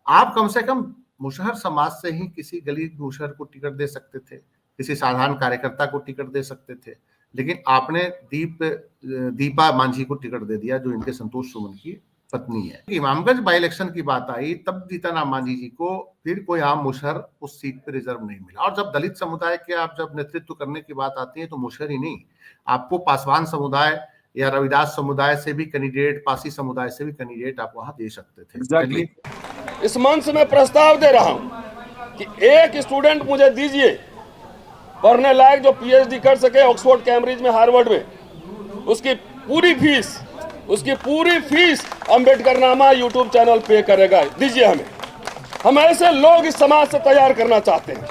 आप कम से कम मुसहर समाज से ही किसी गली मुसहर को टिकट दे सकते थे, किसी साधारण कार्यकर्ता को टिकट दे सकते थे, लेकिन आपने दीपा मांझी को टिकट दे दिया, जो इनके संतोष सुमन की पत्नी है। इमामगंज बाई इलेक्शन की बात आई तब जीतन मांझी जी को फिर कोई आम मुसहर उस सीट पे रिजर्व नहीं मिला। और जब दलित समुदाय के आप जब नेतृत्व करने की बात आती है तो मुसहर ही नहीं, आपको पासवान समुदाय या रविदास समुदाय से भी कैंडिडेट, पासी समुदाय से भी कैंडिडेट आप वहां दे सकते थे। चलिए, इस मंच में प्रस्ताव दे रहा हूं कि एक स्टूडेंट मुझे दीजिए पढ़ने लायक जो पीएचडी कर सके ऑक्सफोर्ड, कैम्ब्रिज में, हार्वर्ड में, उसकी पूरी फीस अंबेडकर नामा यूट्यूब चैनल पे करेगा। दीजिए हमें। हम ऐसे लोग इस समाज से तैयार करना चाहते हैं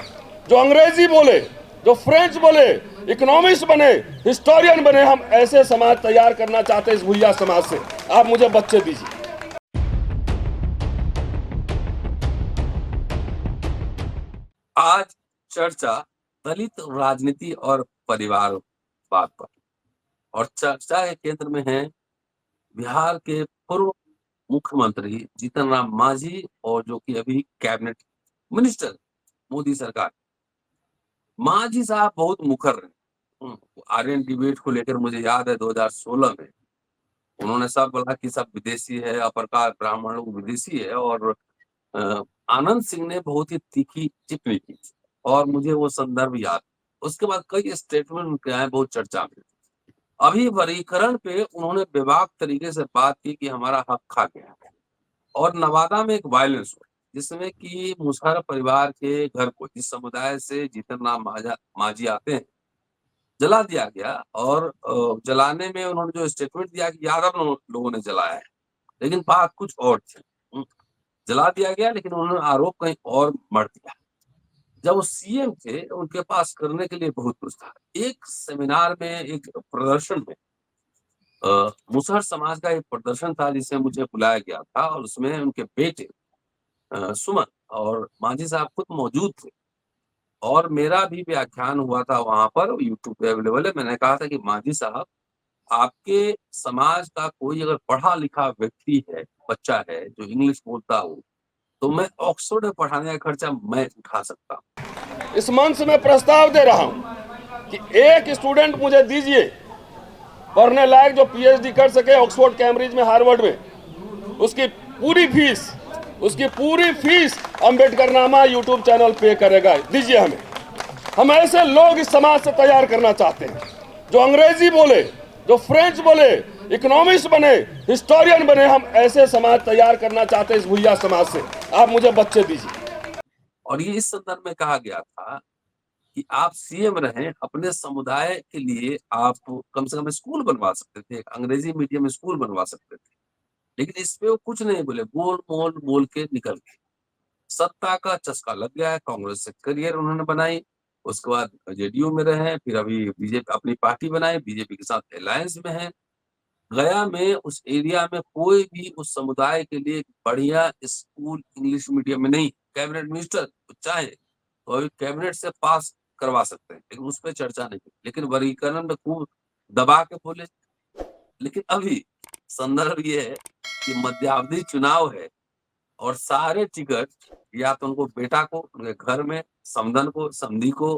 जो अंग्रेजी बोले, जो फ्रेंच बोले, इकोनॉमिस्ट बने, हिस्टोरियन बने। हम ऐसे समाज तैयार करना चाहते हैं इस भूया समाज से। आप मुझे बच्चे दीजिए। आज चर्चा दलित राजनीति और परिवारवाद पर, और चर्चा के केंद्र में है बिहार के पूर्व मुख्यमंत्री जीतन राम मांझी, और जो कि अभी कैबिनेट मिनिस्टर मोदी सरकार। मांझी साहब बहुत मुखर रहे। आर्यन डिबेट को लेकर मुझे याद है 2016 में उन्होंने सब बोला कि सब विदेशी है, अपर कास्ट ब्राह्मण लोग विदेशी है, और आनंद सिंह ने बहुत ही तीखी टिप्पणी की थी, और मुझे वो संदर्भ याद। उसके बाद कई स्टेटमेंट उनके आए, बहुत चर्चा में। अभी वर्गीकरण पे उन्होंने बेबाक तरीके से बात की कि हमारा हक खा गया है, और नवादा में एक वायलेंस हुआ जिसमें कि मुसहर परिवार के घर को, जिस समुदाय से जीतन राम मांझी आते हैं, जला दिया गया। और जलाने में उन्होंने जो स्टेटमेंट दिया कि यादव लोगों ने जलाया है, लेकिन बात कुछ और थी। जला दिया गया, लेकिन उन्होंने आरोप कहीं और मढ़ दिया। जब वो सीएम थे उनके पास करने के लिए बहुत कुछ था। एक सेमिनार में, एक प्रदर्शन में, मुसहर समाज का एक प्रदर्शन था जिसे मुझे बुलाया गया था, और उसमें उनके बेटे सुमन और मांझी साहब खुद मौजूद थे, और मेरा भी व्याख्यान हुआ था वहां पर, यूट्यूब पे अवेलेबल है। मैंने कहा था कि मांझी साहब, आपके समाज का कोई अगर पढ़ा लिखा व्यक्ति है, बच्चा है जो इंग्लिश बोलता हो, तो मैं ऑक्सफोर्ड में पढ़ाने का खर्चा मैं उठा सकता हूँ। इस मंच में प्रस्ताव दे रहा हूं कि एक स्टूडेंट मुझे दीजिए पढ़ने लायक जो पीएचडी कर सके ऑक्सफोर्ड, कैम्ब्रिज में, हार्वर्ड में, उसकी पूरी फीस अंबेडकर नामा यूट्यूब चैनल पे करेगा। दीजिए हमें। हम ऐसे लोग इस समाज से तैयार करना चाहते हैं जो अंग्रेजी बोले, जो फ्रेंच बोले, इकोनॉमिस्ट बने, हिस्टोरियन बने। हम ऐसे समाज तैयार करना चाहते हैं इस भूया समाज से। आप मुझे बच्चे दीजिए। और ये इस संदर्भ में कहा गया था कि आप सीएम रहें, अपने समुदाय के लिए आप कम से कम स्कूल बनवा सकते थे, अंग्रेजी मीडियम स्कूल बनवा सकते थे, लेकिन इस पे वो कुछ नहीं बोले, बोल के निकल गए। सत्ता का चस्का लग गया है, कांग्रेस से करियर उन्होंने बनाई, उसके बाद जेडीयू में रहे, फिर अभी बीजेपी अपनी पार्टी बनाई, बीजेपी के साथ अलायंस में है। गया में उस एरिया में कोई भी उस समुदाय के लिए बढ़िया स्कूल इंग्लिश मीडियम में नहीं। कैबिनेट मिनिस्टर चाहे तो अभी कैबिनेट से पास करवा सकते हैं, लेकिन उस पर चर्चा नहीं। लेकिन वर्गीकरण में खूब दबा के बोले। लेकिन अभी संदर्भ ये है कि मध्यावधि चुनाव है, और सारे टिकट या तो उनको बेटा को, उनके घर में समधन को, समधी को,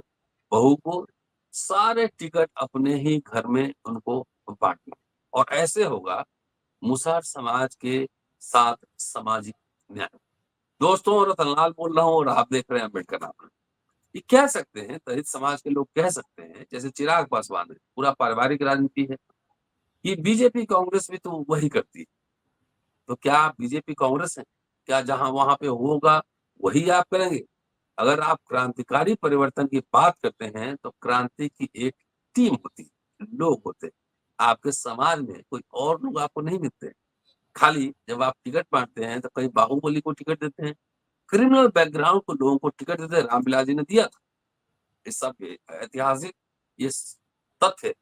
बहू को, सारे टिकट अपने ही घर में उनको बांटने। और ऐसे होगा मुसहर समाज के साथ सामाजिक न्याय। दोस्तों, रतनलाल बोल रहा हूँ, और आप देख रहे हैं अम्बेडकर नामा। ये कह सकते हैं, दलित समाज के लोग कह सकते हैं, जैसे चिराग पासवान है, पूरा पारिवारिक राजनीति है, ये बीजेपी कांग्रेस भी तो वही करती है। तो क्या आप बीजेपी कांग्रेस हैं? क्या जहां वहां पे होगा वही आप करेंगे? अगर आप क्रांतिकारी परिवर्तन की बात करते हैं तो क्रांति की एक टीम होती है, लोग होते हैं। आपके समाज में कोई और लोग आपको नहीं मिलते। खाली जब आप टिकट बांटते हैं तो कहीं बाहुबली को टिकट देते हैं, क्रिमिनल बैकग्राउंड को लोगों को टिकट देते हैं। रामविलास जी ने दिया था। इस सब ऐतिहासिक ये तथ्य है।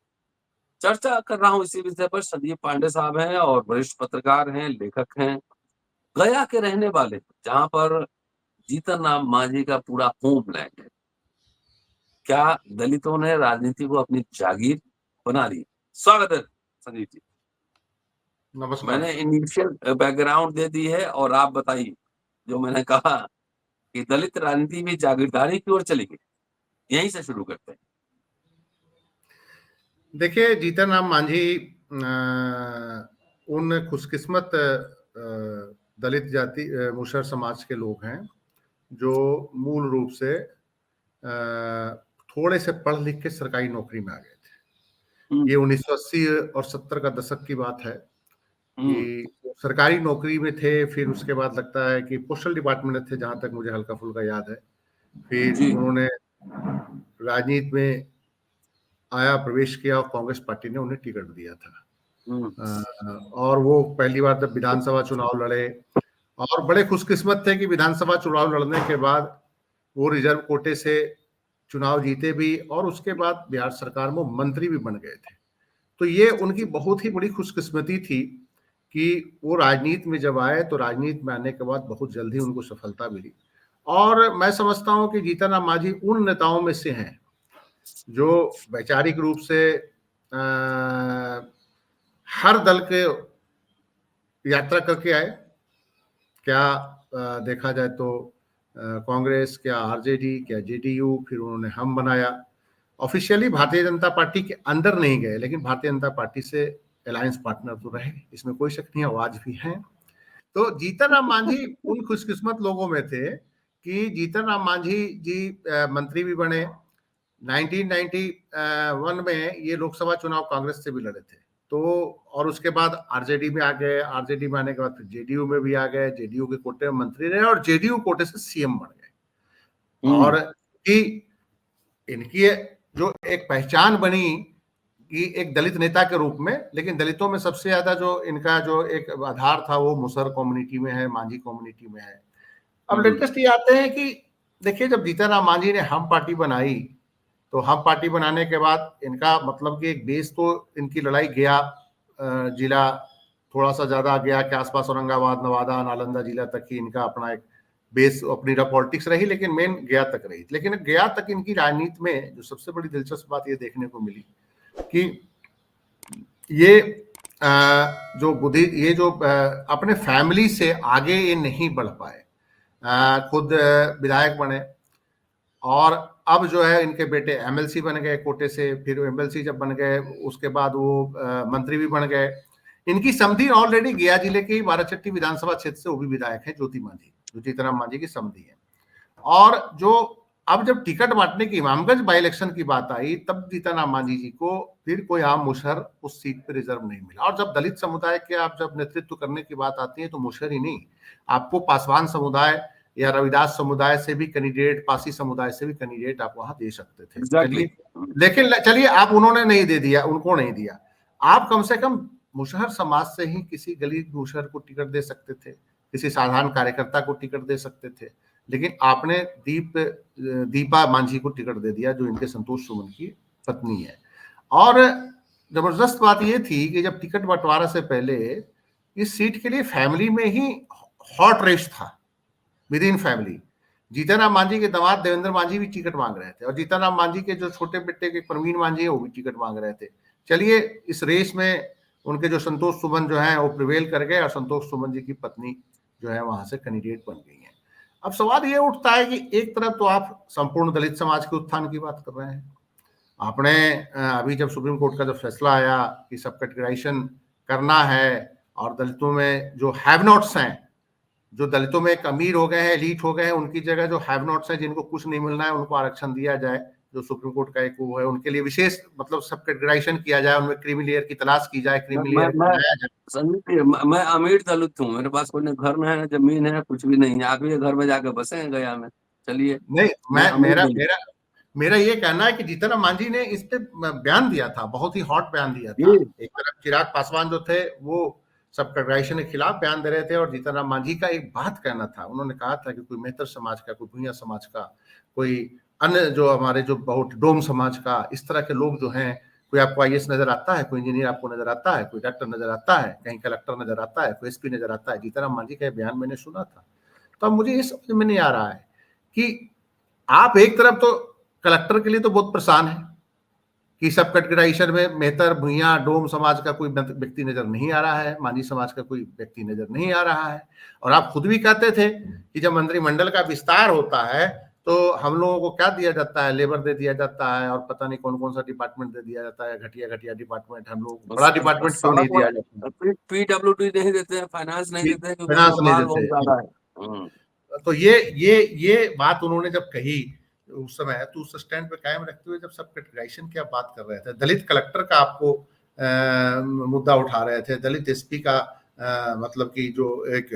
चर्चा कर रहा हूँ इसी विषय पर। संदीप पांडे साहब हैं और वरिष्ठ पत्रकार हैं, लेखक हैं, गया के रहने वाले, जहां पर जीतन राम मांझी का पूरा होमलैंड है। क्या दलितों ने राजनीति को अपनी जागीर बना ली? स्वागत है संदीप जी। नमस्कार। मैंने इनिशियल बैकग्राउंड दे दी है, और आप बताइए जो मैंने कहा कि दलित राजनीति में जागीरदारी की ओर चली गई, यहीं से शुरू करते हैं। देखिए, जीतन राम मांझी उन खुशकिस्मत दलित जाति मुसहर समाज के लोग हैं जो मूल रूप से थोड़े से पढ़ लिख के सरकारी नौकरी में आ गए थे। ये 1980 और 70 का दशक की बात है कि सरकारी नौकरी में थे, फिर उसके बाद लगता है कि पोस्टल डिपार्टमेंट में थे, जहां तक मुझे हल्का फुल्का याद है। फिर उन्होंने राजनीति में आया, प्रवेश किया और कांग्रेस पार्टी ने उन्हें टिकट दिया था। और वो पहली बार जब विधानसभा चुनाव लड़े और बड़े खुशकिस्मत थे कि विधानसभा चुनाव लड़ने के बाद वो रिजर्व कोटे से चुनाव जीते भी और उसके बाद बिहार सरकार में मंत्री भी बन गए थे। तो ये उनकी बहुत ही बड़ी खुशकिस्मती थी कि वो राजनीति में जब आए तो राजनीति में आने के बाद बहुत जल्दी उनको सफलता मिली। और मैं समझता हूं कि जीतन राम मांझी उन नेताओं में से हैं जो वैचारिक रूप से हर दल के यात्रा करके आए। क्या देखा जाए तो कांग्रेस, क्या आरजेडी, क्या जेडीयू, फिर उन्होंने हम बनाया। ऑफिशियली भारतीय जनता पार्टी के अंदर नहीं गए, लेकिन भारतीय जनता पार्टी से अलायंस पार्टनर तो रहे, इसमें कोई शक नहीं है, आज भी हैं। तो जीतन राम मांझी उन खुशकिस्मत लोगों में थे कि जीतन राम मांझी जी मंत्री भी बने। 1991 में ये लोकसभा चुनाव कांग्रेस से भी लड़े थे, तो और उसके बाद आरजेडी में आ गए। आरजेडी में आने के बाद फिर जेडीयू में भी आ गए, जेडीयू के कोटे में मंत्री रहे और जेडीयू कोटे से सीएम बन गए। और कि इनकी जो एक पहचान बनी कि एक दलित नेता के रूप में, लेकिन दलितों में सबसे ज्यादा जो इनका जो एक आधार था वो मुसहर कम्युनिटी में है, मांझी कम्युनिटी में है। अब लेटेस्ट ये आते हैं कि देखिए, जब जीतन राम मांझी ने हम पार्टी बनाई तो हम पार्टी बनाने के बाद इनका मतलब कि एक बेस तो इनकी लड़ाई गया जिला थोड़ा सा ज्यादा गया के आसपास, औरंगाबाद, नवादा, नालंदा जिला तक ही इनका अपना एक बेस, अपनी पॉलिटिक्स रही, लेकिन मेन गया तक रही। लेकिन गया तक इनकी राजनीति में जो सबसे बड़ी दिलचस्प बात ये देखने को मिली कि ये जो बुद्धि, ये जो अपने फैमिली से आगे ये नहीं बढ़ पाए, खुद विधायक बने और अब जो है इनके बेटे एमएलसी बन गए कोटे से। फिर एमएलसी जब बन गए उसके बाद वो मंत्री भी बन गए। इनकी समधी ऑलरेडी गया जिले के बाराचट्टी विधानसभा क्षेत्र से वो भी विधायक है, ज्योति मांझी, जो जीतन राम मांझी की समधी है। और जो अब जब टिकट बांटने की इमामगंज बाई इलेक्शन की बात आई, तब जीतन राम मांझी जी को फिर कोई आम मुसहर उस सीट पर रिजर्व नहीं मिला। और जब दलित समुदाय के आप जब नेतृत्व करने की बात आती है तो मुसहर ही नहीं, आपको पासवान समुदाय या रविदास समुदाय से भी कैंडिडेट, पासी समुदाय से भी कैंडिडेट आप वहां दे सकते थे। चलिए, लेकिन चलिए आप उन्होंने नहीं दे दिया, उनको नहीं दिया। आप कम से कम मुसहर समाज से ही किसी गरीब मुसहर को टिकट दे सकते थे, किसी साधारण कार्यकर्ता को टिकट दे सकते थे, लेकिन आपने दीपा मांझी को टिकट दे दिया जो इनके संतोष सुमन की पत्नी है। और जबरदस्त बात यह थी कि जब टिकट बंटवारा से पहले इस सीट के लिए फैमिली में ही हॉट रेस था, with in family. Jitan Ram Manjhi के दामाद देवेंद्र मांझी भी टिकट मांग रहे थे और जीतन राम मांझी के जो छोटे बेटे के प्रवीण मांझी है वो भी टिकट मांग रहे थे। चलिए, इस रेस में उनके जो संतोष सुमन जो है वो प्रिवेल कर गए और संतोष सुमन जी की पत्नी जो है वहां से कैंडिडेट बन गई है। अब सवाल ये उठता है कि एक तरफ तो आप संपूर्ण दलित समाज के उत्थान की बात कर रहे हैं, आपने अभी जब सुप्रीम कोर्ट का जब फैसला आया कि सब कैटेगराइजेशन करना है और दलितों में जो हैव नॉट्स हैं, जो दलितों में एक अमीर हो गए हैं, एलीट हो गए हैं, उनकी जगह जो हैव नॉट्स हैं जिनको कुछ नहीं मिलना है उनको आरक्षण दिया जाए, जो सुप्रीम कोर्ट का एक वो है, उनके लिए विशेष मतलब सब कैटेगराइजेशन किया जाए, उनमें क्रीमी लेयर की तलाश की जाए, क्रीमी लेयर मैं अमीर दलित हूँ, मेरे पास कोई घर में है, जमीन है, कुछ भी नहीं है, आप ही घर में जाकर बसे गया में। चलिए, नहीं, मेरा ये कहना है कि जीतन राम मांझी ने इस पे बयान दिया था, बहुत ही हॉट बयान दिया था। एक तरफ चिराग पासवान जो थे वो सब कैटेगराइजेशन के खिलाफ बयान दे रहे थे और जीतन राम मांझी का एक बात कहना था, उन्होंने कहा था कि कोई मेहतर समाज का, कोई भूया समाज का, कोई अन्य जो हमारे जो बहुत डोम समाज का, इस तरह के लोग जो हैं, कोई आपको आईएएस नजर आता है, कोई इंजीनियर आपको नजर आता है, कोई डॉक्टर नजर आता है, कहीं कलेक्टर नजर आता है, कोई एसपी नजर आता है। जीतन राम मांझी का बयान मैंने सुना था, तो अब मुझे ये समझ में नहीं आ रहा है कि आप एक तरफ तो कलेक्टर के लिए तो बहुत परेशान है कि सब कैटेगराइजेशन में मेहतर, भुइयां, डोम समाज का कोई व्यक्ति नजर नहीं आ रहा है, मांझी समाज का कोई व्यक्ति नजर नहीं आ रहा है। और आप खुद भी कहते थे कि जब मंत्रिमंडल का विस्तार होता है तो हम लोगों को क्या दिया जाता है, लेबर दे दिया जाता है और पता नहीं कौन कौन सा डिपार्टमेंट दे दिया जाता है, घटिया घटिया डिपार्टमेंट। हम लोग बड़ा डिपार्टमेंट क्यों नहीं दिया जाता, PWD नहीं देते हैं, फाइनेंस नहीं देते हैं, क्योंकि फाइनेंस नहीं माल बहुत देते। ज्यादा है। तो ये बात उन्होंने जब कही उस समय, तो उस स्टैंड पे कायम रखते हुए जब सब कैटेगराइजेशन की आप बात कर रहे थे, दलित कलेक्टर का आपको मुद्दा उठा रहे थे, दलित एसपी का मतलब कि जो एक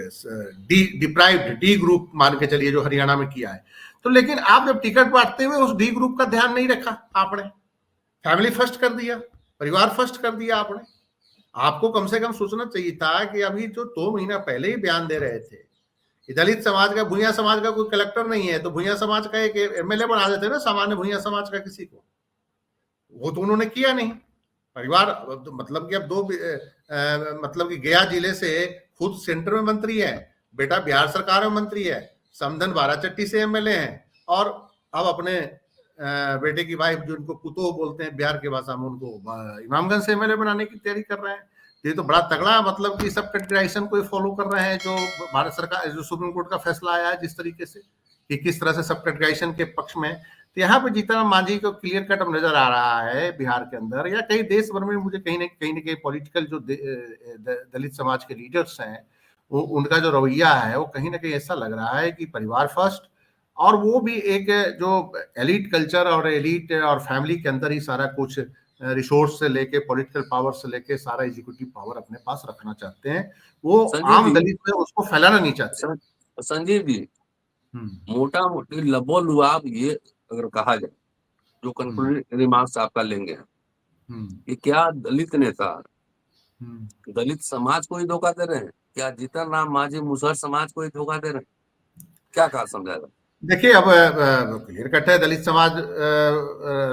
डिप्राइव्ड डी ग्रुप मान के चलिए जो हरियाणा में किया है, तो लेकिन आप जब टिकट बांटते हुए उस डी ग्रुप का ध्यान नहीं रखा आपने, फैमिली फर्स्ट कर दिया, परिवार फर्स्ट कर दिया आपने। आपको कम से कम सोचना चाहिए था कि अभी जो 2 महीना पहले ही बयान दे रहे थे कि दलित समाज का, भुइयां समाज का कोई कलेक्टर नहीं है, तो भुइयां समाज का एक एमएलए बना देते ना, सामान्य भुइयां समाज का किसी को। वो तो उन्होंने किया नहीं। परिवार मतलब कि अब मतलब कि गया जिले से खुद सेंटर में मंत्री है, बेटा बिहार सरकार में मंत्री है, समधन बाराचट्टी से एमएलए हैं, और अब अपने बेटे की वाइफ जो उनको कुतो बोलते हैं बिहार की भाषा में, उनको इमामगंज से एमएलए बनाने की तैयारी कर रहे हैं। ये तो बड़ा तगड़ा मतलब कि सब कैटेगराइजेशन को फॉलो कर रहे हैं, जो भारत सरकार, जो सुप्रीम कोर्ट का फैसला आया है जिस तरीके से कि किस तरह से सब कैटेगराइजेशन के पक्ष में। तो यहाँ पे जीतन मांझी को क्लियर कट अब नजर आ रहा है बिहार के अंदर या कई देश भर में। मुझे कहीं न कहीं पॉलिटिकल जो दलित समाज के लीडर्स हैं, उनका जो रवैया है वो कहीं ना कहीं ऐसा लग रहा है कि परिवार फर्स्ट, और वो भी एक जो एलीट कल्चर और एलीट और फैमिली के अंदर ही सारा कुछ रिसोर्स से लेके पॉलिटिकल पावर से लेके सारा एग्जीक्यूटिव पावर अपने पास रखना चाहते हैं। वो आम दलित में उसको फैलाना नहीं चाहते। संजीव जी, मोटा मोटी लबोलुआब ये अगर कहा जाए, जो कंक्लूडिंग रिमार्क्स आपका लेंगे कि क्या दलित नेता दलित समाज को ही धोखा दे रहे हैं, क्या जीतन राम मांझी मुसहर समाज को ही धोखा दे रहे हैं, क्या कहा समझाएगा? देखिए अब क्लियर कट है, दलित समाज,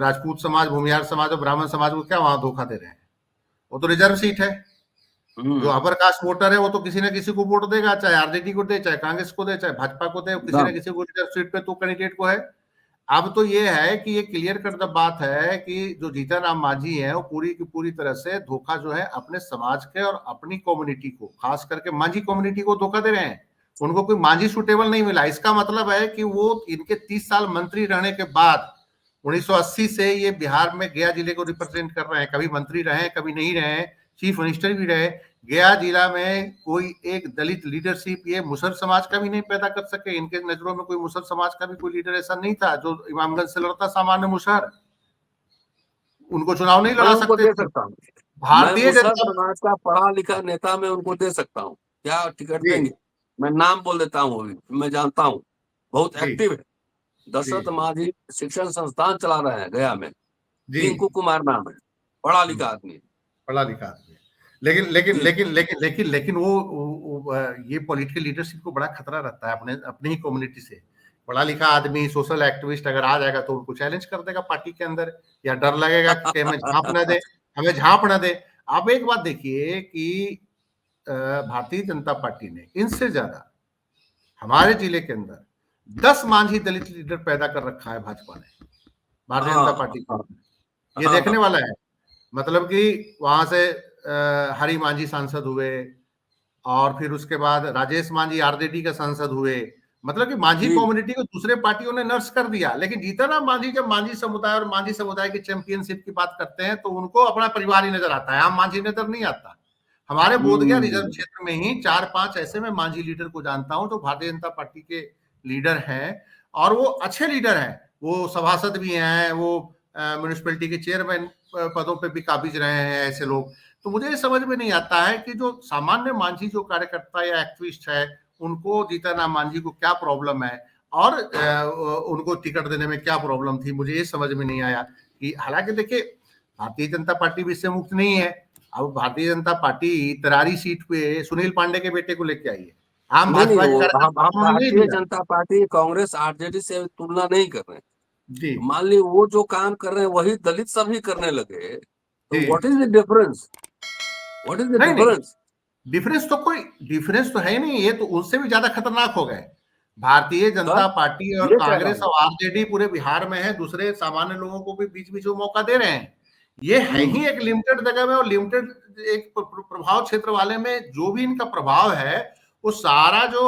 राजपूत समाज, भूमिहार समाज और ब्राह्मण समाज को क्या वहां धोखा दे रहे हैं? वो तो रिजर्व सीट है। जो अपर कास्ट वोटर है वो तो किसी न किसी को वोट देगा, चाहे आरजेडी को दे, चाहे कांग्रेस को दे, चाहे भाजपा को दे, किसी न किसी को रिजर्व सीट पे तो कैंडिडेट को है। अब तो ये है कि ये क्लियर कट बात है कि जो जीतन राम मांझी है वो पूरी की पूरी तरह से धोखा जो है अपने समाज के और अपनी कम्युनिटी को, खास करके मांझी कम्युनिटी को धोखा दे रहे हैं। उनको कोई मांझी सुटेबल नहीं मिला। इसका मतलब है कि वो इनके 30 साल मंत्री रहने के बाद 1980 से ये बिहार में गया जिले को रिप्रेजेंट कर रहे हैं। कभी मंत्री रहे, कभी नहीं रहे, चीफ मिनिस्टर भी रहे। गया जिला में कोई एक दलित लीडरशिप ये मुसहर समाज का भी नहीं पैदा कर सके। इनके नजरों में कोई मुसहर समाज का भी कोई लीडर ऐसा नहीं था जो इमामगंज से लड़ता, सामान्य मुसहर। उनको चुनाव नहीं लड़ा सकते। भारतीय जनता समाज का पढ़ा लिखा नेता मैं उनको दे सकता हूँ, क्या टिकट देंगे? मैं नाम बोल देता हूँ, मैं जानता हूँ, बहुत एक्टिव है। दशरथ मांझी शिक्षण संस्थान चला रहे हैं गया में, टिंकू कुमार नाम है, पढ़ा लिखा आदमी, पढ़ा लिखा आदमी। लेकिन वो ये पॉलिटिकल लीडरशिप को बड़ा खतरा रहता है अपने ही कम्युनिटी से। पढ़ा लिखा आदमी, सोशल एक्टिविस्ट अगर आ जाएगा तो उनको चैलेंज कर देगा पार्टी के अंदर, या डर लगेगा कि हमें झांप ना दे। आप एक बात देखिए कि भारतीय जनता पार्टी ने इनसे ज्यादा हमारे जिले के अंदर 10 मांझी दलित लीडर पैदा कर रखा है भाजपा ने, भारतीय जनता पार्टी को। ये देखने वाला है। मतलब कि वहां से हरि मांझी सांसद हुए और फिर उसके बाद राजेश मांझी आरजेडी का सांसद हुए। मतलब कि मांझी कम्युनिटी को दूसरे पार्टियों ने नर्स कर दिया। लेकिन जीतन राम मांझी जब मांझी समुदाय और मांझी समुदाय की चैंपियनशिप की बात करते हैं तो उनको अपना परिवार ही नजर आता है, आम मांझी नजर नहीं आता। हमारे बोधगया रिजर्व क्षेत्र में ही 4-5 ऐसे में मांझी लीडर को जानता हूं जो भारतीय जनता पार्टी के लीडर हैं, और वो अच्छे लीडर हैं। वो सभासद भी हैं, वो म्युनिसिपैलिटी के चेयरमैन पदों पे भी काबिज रहे हैं ऐसे लोग। तो मुझे समझ में नहीं आता है कि जो सामान्य मांझी जो कार्यकर्ता या एक्टिविस्ट है उनको जीतन राम मांझी को क्या प्रॉब्लम है और उनको टिकट देने में क्या प्रॉब्लम थी। मुझे ये समझ में नहीं आया कि हालांकि देखिए भारतीय जनता पार्टी भी इससे मुक्त नहीं है। अब भारतीय जनता पार्टी तरारी सीट पे सुनील पांडे के बेटे को लेके आई है। आम भारतीय जनता पार्टी कांग्रेस आरजेडी से तुलना नहीं कर रहे हैं। मान ली वो जो काम कर रहे हैं वही दलित सभी करने लगे, तो what is the difference? What is the difference? Difference तो कोई डिफरेंस तो है नहीं। ये तो उनसे भी ज्यादा खतरनाक हो गए। भारतीय जनता पार्टी और कांग्रेस और आरजेडी पूरे बिहार में है, दूसरे सामान्य लोगों को भी बीच बीच में मौका दे रहे हैं ये है ही एक लिमिटेड जगह में और लिमिटेड एक प्रभाव क्षेत्र वाले में जो भी इनका प्रभाव है वो सारा जो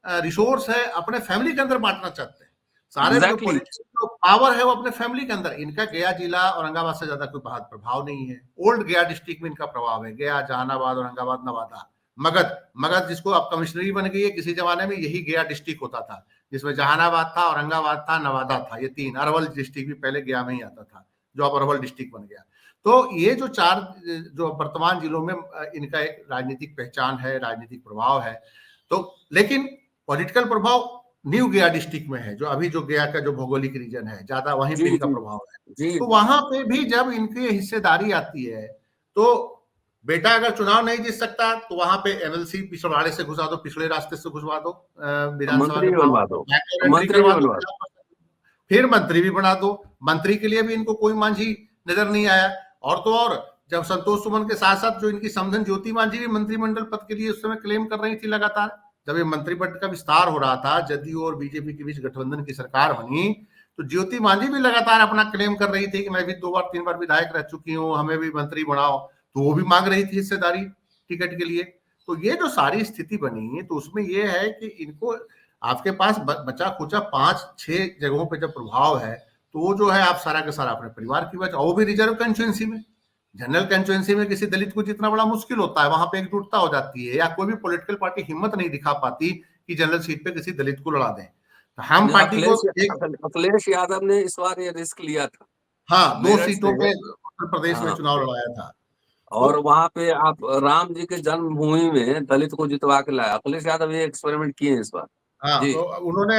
रिसोर्स है अपने फैमिली के अंदर बांटना चाहते हैं। सारे जो पॉलिटिकल पावर है वो अपने फैमिली के अंदर। इनका गया जिला औरंगाबाद से ज्यादा कोई प्रभाव नहीं है। ओल्ड गया डिस्ट्रिक्ट में इनका प्रभाव है, गया, जहानाबाद, औरंगाबाद, नवादा, मगध जिसको अब कमिश्नरी बन गई है, किसी जमाने में यही गया डिस्ट्रिक्ट होता था, जिसमें जहानाबाद था, औरंगाबाद था, नवादा था, ये तीन। अरवल डिस्ट्रिक्ट भी पहले गया में ही आता था, जो अब अरवल डिस्ट्रिक्ट बन गया। तो ये जो चार जो वर्तमान जिलों में इनका एक राजनीतिक पहचान है, राजनीतिक प्रभाव है। तो लेकिन पॉलिटिकल प्रभाव न्यू गया डिस्ट्रिक्ट में है, जो अभी जो गया का जो भौगोलिक रीजन है, ज्यादा वहीं पे इनका प्रभाव है। तो वहां पे भी जब इनकी हिस्सेदारी आती है तो बेटा अगर चुनाव नहीं जीत सकता तो वहां पे एमएलसी पिछड़ाड़े से घुसा दो, पिछड़े रास्ते से घुसवा दो, विधानसभा में फिर मंत्री भी बना दो। मंत्री के लिए भी इनको कोई मांझी नजर नहीं आया। और तो और जब संतोष सुमन के साथ साथ जो इनकी समधन ज्योति मांझी भी मंत्रिमंडल पद के लिए उस समय क्लेम कर रही थी लगातार, जब ये मंत्रिमंडल का विस्तार हो रहा था, जदयू और बीजेपी के बीच गठबंधन की सरकार बनी, तो ज्योति मांझी भी लगातार अपना क्लेम कर रही थी कि मैं भी 2 बार 3 बार विधायक रह चुकी हूँ, हमें भी मंत्री बनाओ। तो वो भी मांग रही थी हिस्सेदारी टिकट के लिए। तो ये जो सारी स्थिति बनी तो उसमें ये है कि इनको आपके पास बचा खुचा 5-6 जगहों पे जब प्रभाव है तो वो जो है आप सारा का सारा अपने परिवार की वजह, वो भी रिजर्व कंस्टिट्यूएंसी में। जनरल कंस्टिट्यूएंसी में किसी दलित को जितना बड़ा मुश्किल होता है, वहां पे एकजुटता हो जाती है, या कोई भी पॉलिटिकल पार्टी हिम्मत नहीं दिखा पाती कि जनरल सीट पे किसी दलित को लड़ा दें। तो हम पार्टी को अखिलेश यादव ने इस बार ये रिस्क लिया था। हाँ, 2 सीटों पे उत्तर प्रदेश में चुनाव लड़ाया था और वहां पे आप राम जी के जन्मभूमि में दलित को जितवा के लाया। अखिलेश यादव ये एक्सपेरिमेंट किए इस बार। हाँ, तो उन्होंने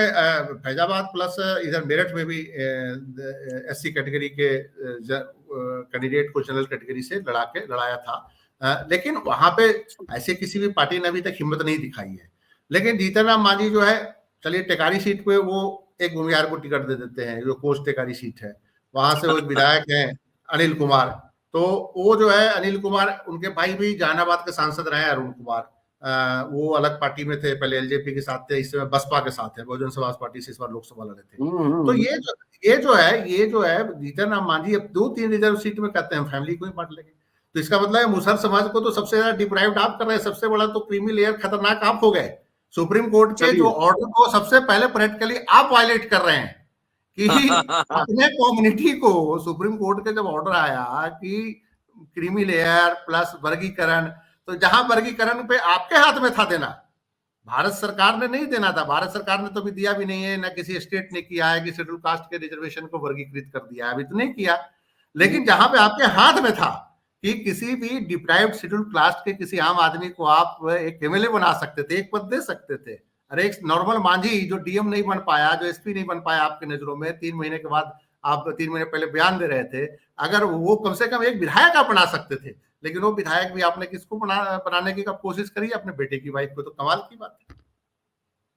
फैजाबाद प्लस इधर मेरठ में भी एससी कैटेगरी के कैंडिडेट को जनरल कैटेगरी से लड़ाया था। लेकिन वहां पे ऐसे किसी भी पार्टी ने अभी तक हिम्मत नहीं दिखाई है। लेकिन जीतन राम मांझी जो है, चलिए टेकारी सीट पे वो एक भूमिहार को टिकट दे देते हैं, जो कोच टेकारी सीट है, वहां से वो विधायक है अनिल कुमार। तो वो जो है अनिल कुमार, उनके भाई भी जहानाबाद के सांसद रहे, अरुण कुमार, वो अलग पार्टी में थे, पहले एलजेपी के साथ थे, इस समय बसपा के साथ है, बहुजन समाज पार्टी से इस बार लोकसभा लड़े थे। तो ये जो है जीतन राम मांझी अब 2-3 रिजर्व सीट में कहते हैं फैमिली को ही बांट लेंगे। तो इसका मतलब है मुसहर समाज को तो सबसे ज्यादा डिप्राइव्ड आप कर रहे हैं, सबसे बड़ा तो क्रीमी लेयर खतरनाक आप हो गए। सुप्रीम कोर्ट के जो ऑर्डर को सबसे पहले प्रैक्टिकली आप वायलेट कर रहे हैं कि अपने कम्युनिटी को, सुप्रीम कोर्ट के जब ऑर्डर आया कि क्रीमी लेयर प्लस वर्गीकरण, तो जहां वर्गीकरण पे आपके हाथ में था देना, भारत सरकार ने नहीं देना था। भारत सरकार ने तो भी दिया भी नहीं है, ना किसी स्टेट ने किया है कि शेड्यूल कास्ट के रिजर्वेशन को वर्गीकृत कर दिया है, अभी तो नहीं किया। लेकिन जहां पे आपके हाथ में था कि किसी भी डिप्राइव्ड शेड्यूल कास्ट के किसी आम आदमी को आप एक एमएलए बना सकते थे, एक पद दे सकते थे। अरे एक नॉर्मल मांझी जो डीएम नहीं बन पाया, जो एसपी नहीं बन पाया आपके नजरों में, 3 महीने के बाद आप 3 महीने पहले बयान दे रहे थे, अगर वो कम से कम एक विधायक आप बना सकते थे। लेकिन वो विधायक भी आपने किसको बनाने की कोशिश करी, अपने बेटे की वाइफ को। तो कमाल की बात है।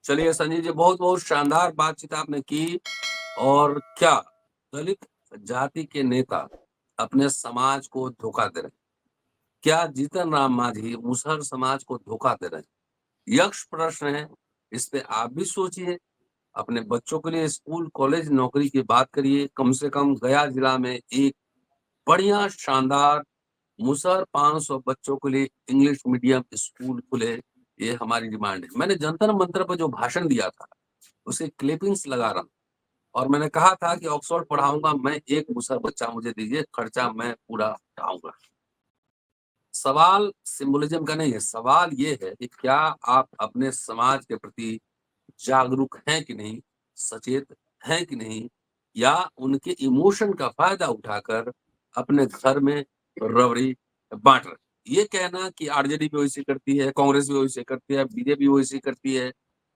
चलिए संजीव जी, बहुत बहुत शानदार बातचीत आपने की। और क्या दलित जाति के नेता अपने समाज को धोखा दे रहे? क्या जीतन राम मांझी मुसहर समाज को धोखा दे रहे? यक्ष प्रश्न है, इस पे आप भी सोचिए। अपने बच्चों के लिए स्कूल कॉलेज नौकरी की बात करिए। कम से कम गया जिला में एक बढ़िया शानदार मुसहर 500 बच्चों के लिए इंग्लिश मीडियम स्कूल खुले, ये हमारी डिमांड है। मैंने जंतर मंत्र पर जो भाषण दिया था उसे क्लिपिंग्स लगा रहा हूं, और मैंने कहा था कि ऑक्सफोर्ड पढ़ाऊंगा मैं, एक मुसहर बच्चा मुझे दीजिए, खर्चा मैं पूरा उठाऊंगा। सवाल सिंबोलिज्म का नहीं है, सवाल ये है कि क्या आप अपने समाज के प्रति जागरूक हैं कि नहीं, सचेत हैं कि नहीं, या उनके इमोशन का फायदा उठाकर अपने घर में रबड़ी बांट रहे। ये कहना कि आरजेडी भी वैसे करती है, कांग्रेस भी वैसे करती है, बीजेपी वैसे करती है,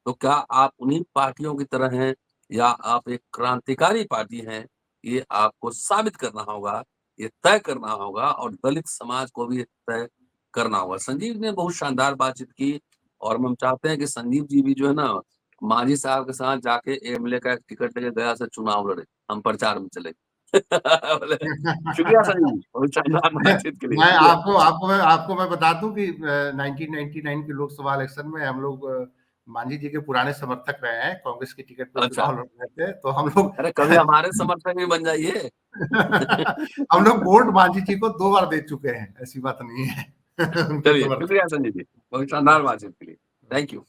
तो क्या आप उन्हीं पार्टियों की तरह हैं या आप एक क्रांतिकारी पार्टी हैं? ये आपको साबित करना होगा, ये तय करना होगा, और दलित समाज को भी तय करना होगा। संजीव ने बहुत शानदार बातचीत की, और हम चाहते हैं कि संजीव जी भी जो है ना, मांझी साहब के साथ जाके एमएलए का टिकट लेके गया से चुनाव लड़े, हम प्रचार में चले। शुक्रिया संजीव, बहुत शानदार बातचीत के लिए। मैं आपको मैं बता दूं कि 1999 के लोकसभा इलेक्शन में हम लोग मांझी जी के पुराने समर्थक रहे हैं, कांग्रेस की टिकट पे अच्छा। चुनाव लड़ रहे थे, तो हम लोग अरे कभी हमारे समर्थक भी बन जाइए। हम लोग वोट मांझी जी को 2 बार दे चुके हैं, ऐसी बात नहीं है। उनके चलिए, समर्थक शुक्रिया संजय जी, बहुत शानदार बातचीत के लिए। Thank you.